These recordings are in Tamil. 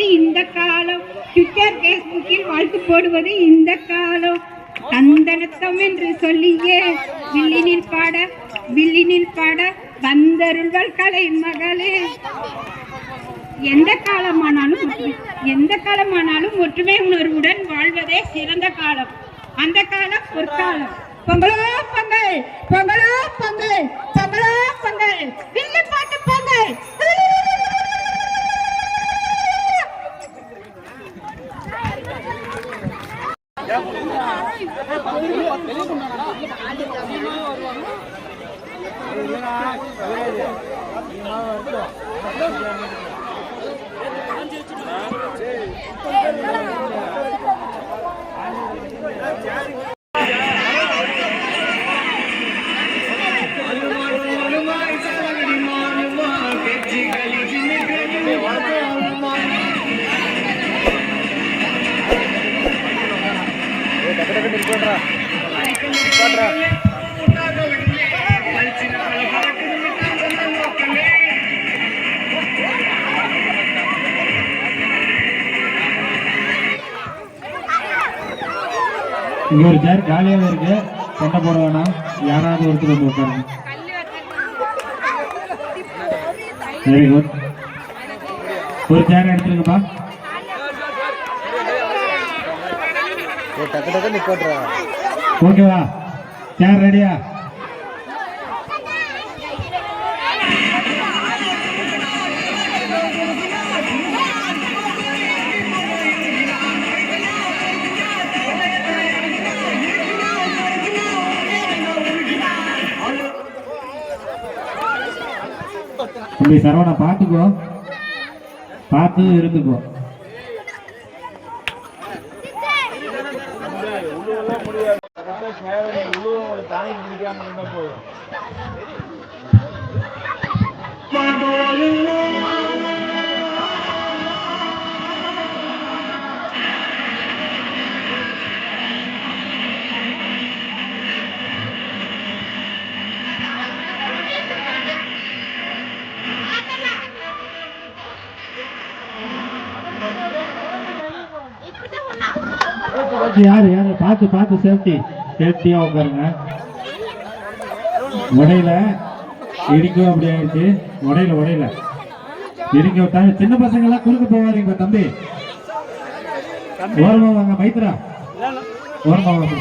போடுவது இந்த காலம், ட்விட்டர் பேஸ்புக்கில் வாழ்த்து போடுவது இந்த காலம். தந்தனத்தம் என்று சொல்லியே வில்லினில் பாட வந்தருள்வள் கலை மகளே. எந்த காலமானாலும் ஒற்றுமை உணர்வுடன் வாழ்வதே சிறந்த காலம். அந்த காலம் பொற்காலம். பொங்கலோ பொங்கல், பொங்கலோ பொங்கல், பொங்கலோ பொங்கல், வில்லு பாட்டு பொங்கல். இங்க ஒரு சேர் காலியாக இருக்கு, சண்டை போட வேணாம், யாராவது ஒருத்தர் வந்து உட்காருங்க. Very good. ஒரு சேர் எடுத்துருங்கப்பா. ஓகேவா? சேர் ரெடியா? தம்பி சரவணா பார்த்துக்கோ, பார்த்து இருந்துக்கோ. யாரு பார்த்து சேஃப்டியா உட்காருங்க. உடையில இடிக்கும், அப்படி ஆயிடுச்சு. உடையில இடிக்க விட்டாங்க. சின்ன பசங்க எல்லாம் குறுக்க போவாதீங்க தம்பி. ஓரமா வாங்க மைத்ரா, ஓரமா வாங்க.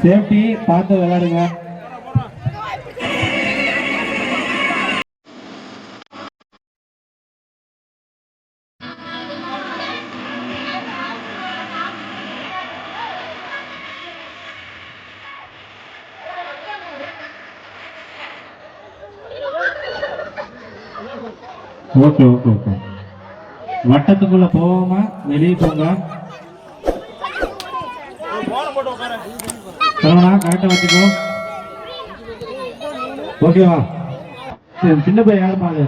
சேஃப்டி பார்த்து விளையாடுங்க. ஓகே. வட்டத்துக்குள்ள போகாம வெளியே போங்க. கரெக்டா வச்சுக்கோ. ஓகேவா? சின்ன பையன் யாருமா அது?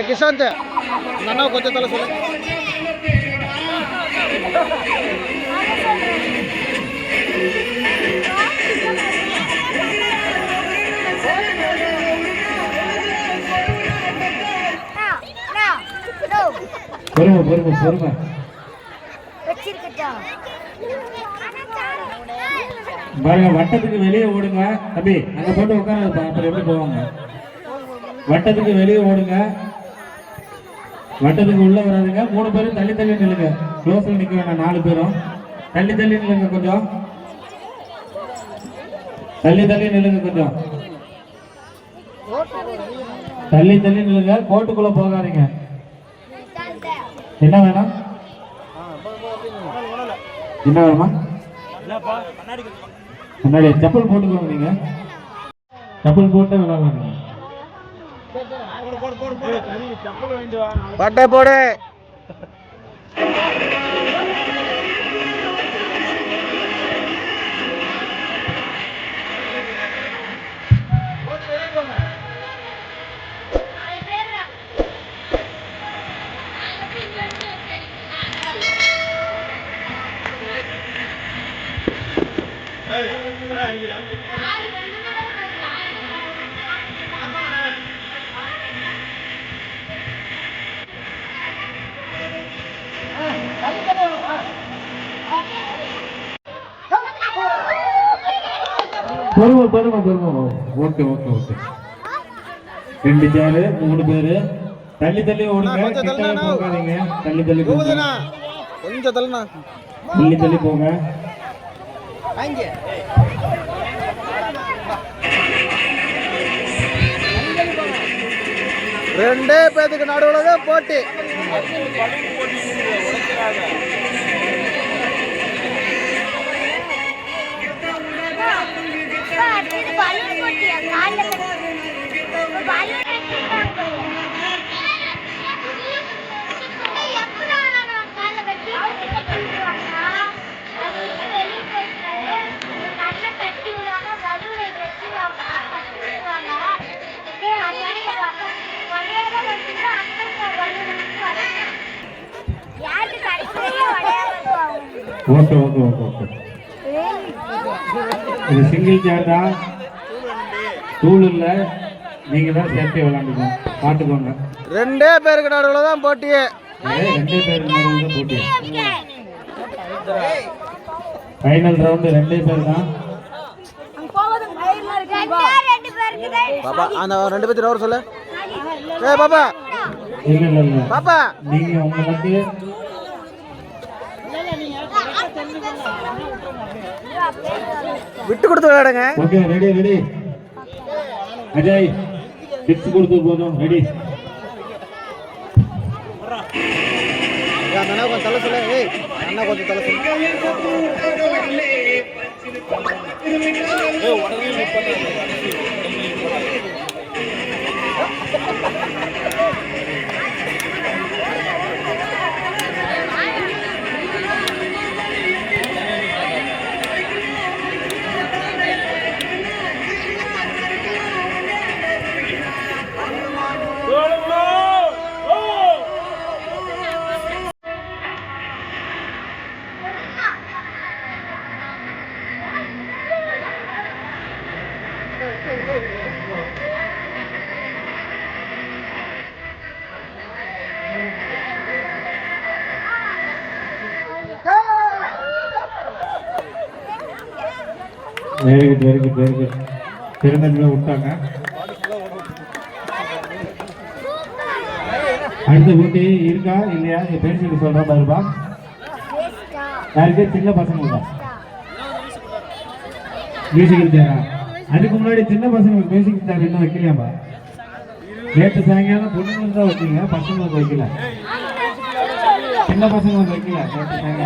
கிசாந்த் அண்ணா கொஞ்சம் தலை சொல்லு. பொறுமை. பாருங்க, வட்டத்துக்கு வெளியே ஓடுங்க தம்பி. அங்க போட்டு உட்கார, அப்புறம் எப்படி போவாங்க? வட்டத்துக்கு வெளியே ஓடுங்க, வட்டத்துக்கு உள்ள வராதுங்க. 3 பேரும் தள்ளி நில்லுங்க. க்ளோஸ்ல நிக்க வேண்டாம். 4 பேரும் தள்ளி நில்லுங்க. கொஞ்சம் தள்ளி நில்லுங்க. கொஞ்சம் தள்ளி நில்லுங்க. கோட்டுக்குள்ள போகாதீங்க. என்ன வேணும்? என்ன வேணுமா? கண்ணாடி செப்பல் போட்டுக்கோங்க. நீங்க செப்பல் போட்டு விளையாடுங்க. பட்டை போடு. பொறுமை. ஓகே. 2 சேரு 3 பேரு தள்ளி ஓடுங்க. கொஞ்சம் தள்ளுண்ணா. போகாதீங்க. தள்ளி போங்க. போகுதுண்ணா கொஞ்சம் தள்ளுண்ணா. தள்ளி போங்க. ரெண்டே பேத்துக்கு நடுவில் தான் போட்டி. ஓகே. இது சிங்கிள் சேர் தான், டூல் இல்ல. நீங்க தான் சேர்த்து விளையாண்டுக்கோங்க, பாத்துக்கோங்க. ரெண்டே பேருக்கு நடுவில் தான் போட்டியே. 2 பேருக்கு நடுவில் தான் போட்டி. ஃபைனல் ரவுண்டு 2 பேர் தான். பாப்பா அந்த 2 பேர்த்து நோர் சொல்லு. பாப்பா இல்ல பாப்பா நீங்க உங்களுக்கு விட்டு கொடுத்து விளையாடுங்க. ஓகே. ரெடி அஜய் டிப்ஸ் கொடுத்து போதும். ரெடி. அண்ணா கொஞ்சம் தலை சொல்லு. அண்ணா கொஞ்சம் தலை சொல்லு. Very good. திருநெல்வேலியில் விட்டாங்க. அடுத்த போட்டி இருக்கா இல்லையா? பேசிட்டு சொல்ற பாருப்பா. யாருக்கு? சின்ன பசங்க மியூசிக் சேரா. அதுக்கு முன்னாடி சின்ன பசங்களுக்கு மியூசிக் சேர் இன்னும் வைக்கலையாம்பா? நேற்று சாயங்காலம் பொண்ணுங்களுக்கு தான் வைக்கீங்க, பசங்களுக்கு வைக்கல. சின்ன பசங்களுக்கு வைக்கல நேற்று சாயங்காலம்.